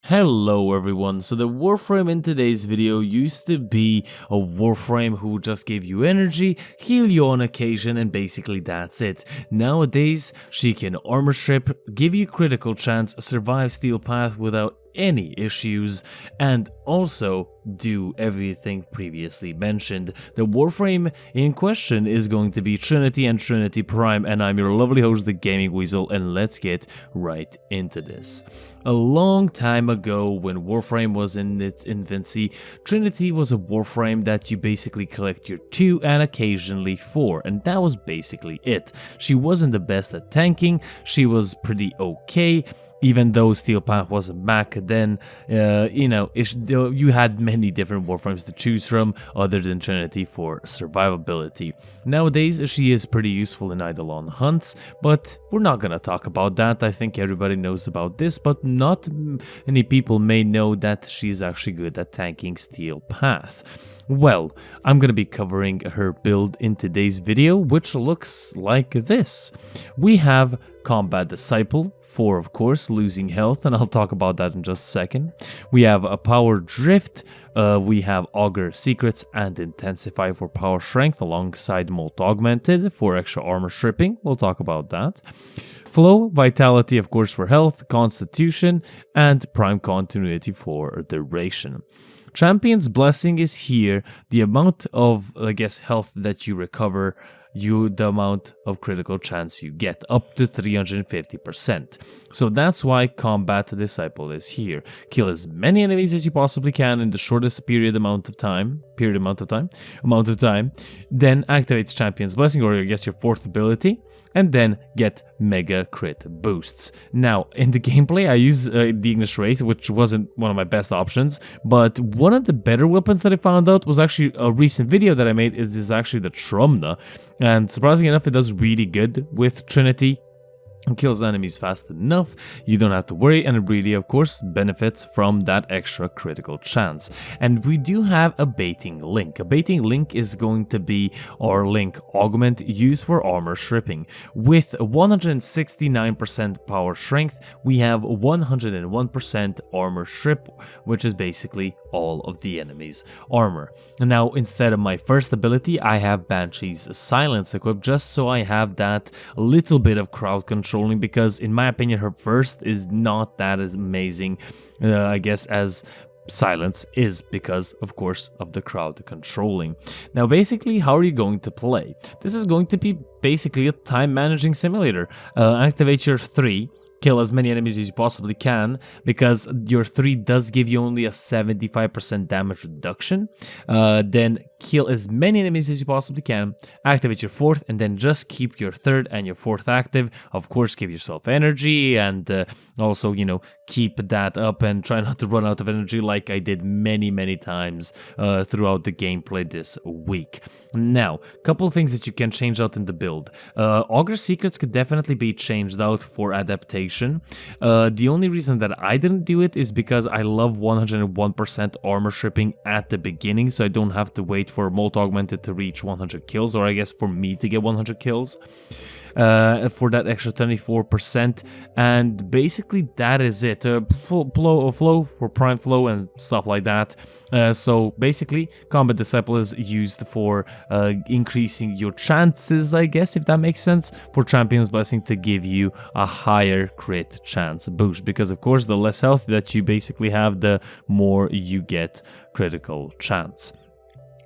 Hello everyone, so the Warframe in today's video used to be a Warframe who just gave you energy, heal you on occasion, and basically that's it. Nowadays, she can armor strip, give you critical chance, survive steel path without any issues, and also do everything previously mentioned. The Warframe in question is going to be Trinity and Trinity Prime, and I'm your lovely host, the Gaming Weasel, and let's get right into this. A long time ago, when Warframe was in its infancy, Trinity was a Warframe that you basically collect your 2 and occasionally 4, and that was basically it. She wasn't the best at tanking, she was pretty okay, even though Steel Path wasn't back then. You had many different Warframes to choose from other than Trinity for survivability. Nowadays, she is pretty useful in Eidolon hunts, but we're not gonna talk about that. I think everybody knows about this, but not many people may know that she's actually good at tanking Steel Path. Well, I'm gonna be covering her build in today's video, which looks like this. We have Combat Disciple for, of course, losing health, and I'll talk about that in just a second. We have a Power Drift, we have Augur Secrets and Intensify for power strength alongside Molt Augmented for extra armor stripping. We'll talk about that. Flow, Vitality, of course, for health, Constitution, and Prime Continuity for duration. Champion's Blessing is here. The amount of, health that you recover, the amount of critical chance you get, up to 350%. So that's why Combat Disciple is here. Kill as many enemies as you possibly can in the shortest amount of time, then activates Champion's Blessing, or your 4th ability, and then get mega crit boosts. Now, in the gameplay, I use the Ignis Wraith, which wasn't one of my best options, but one of the better weapons that I found out was actually a recent video that I made. Is actually the Trumna, and surprisingly enough, it does really good with Trinity. It kills enemies fast enough, you don't have to worry, and it really, of course, benefits from that extra critical chance. And we do have a baiting link. A baiting link is going to be our link augment used for armor stripping. With 169% power strength, we have 101% armor strip, which is basically all of the enemy's armor. And now, instead of my first ability, I have Banshee's Silence equipped, just so I have that little bit of crowd control, because in my opinion her first is not that as amazing as Silence is, because of course of the crowd controlling. Now basically, how are you going to play? This is going to be basically a time managing simulator. Activate your 3, kill as many enemies as you possibly can, because your 3 does give you only a 75% damage reduction. Then kill as many enemies as you possibly can, activate your 4th, and then just keep your 3rd and your 4th active. Of course, give yourself energy, and also, keep that up and try not to run out of energy like I did many times throughout the gameplay this week. Now, a couple of things that you can change out in the build. Augur Secrets could definitely be changed out for adaptation. The only reason that I didn't do it is because I love 101% armor stripping at the beginning, so I don't have to wait for Molt Augmented to reach 100 kills, or for me to get 100 kills. For that extra 24%, and basically that is it. Flow for prime flow and stuff like that. So basically, Combat Disciple is used for increasing your chances, if that makes sense, for Champion's Blessing to give you a higher crit chance boost, because of course the less health that you basically have, the more you get critical chance.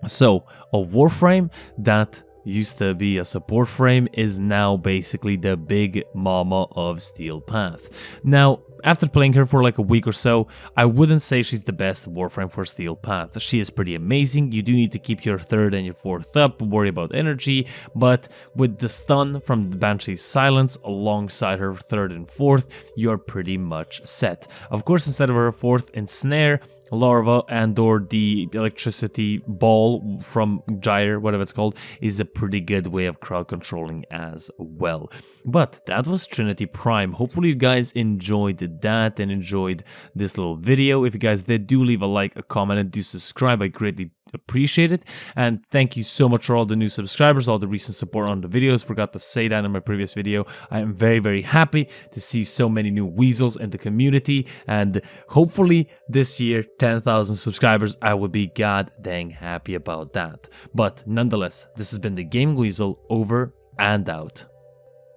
So a Warframe that used to be a support frame is now basically the big mama of Steel Path. Now, after playing her for like a week or so, I wouldn't say she's the best Warframe for Steel Path. She is pretty amazing. You do need to keep your 3rd and your 4th up, worry about energy, but with the stun from the Banshee's Silence alongside her 3rd and 4th, you're pretty much set. Of course, instead of her 4th, Ensnare, Larva, and or the electricity ball from Gyre, whatever it's called, is a pretty good way of crowd controlling as well. But that was Trinity Prime. Hopefully you guys enjoyed that and enjoyed this little video. If you guys did, do leave a like, a comment, and do subscribe. I greatly appreciate it. And thank you so much for all the new subscribers, all the recent support on the videos. Forgot to say that in my previous video. I am very, very happy to see so many new weasels in the community, and hopefully this year 10,000 subscribers. I would be god dang happy about that. But nonetheless, this has been the Gaming Weasel, over and out.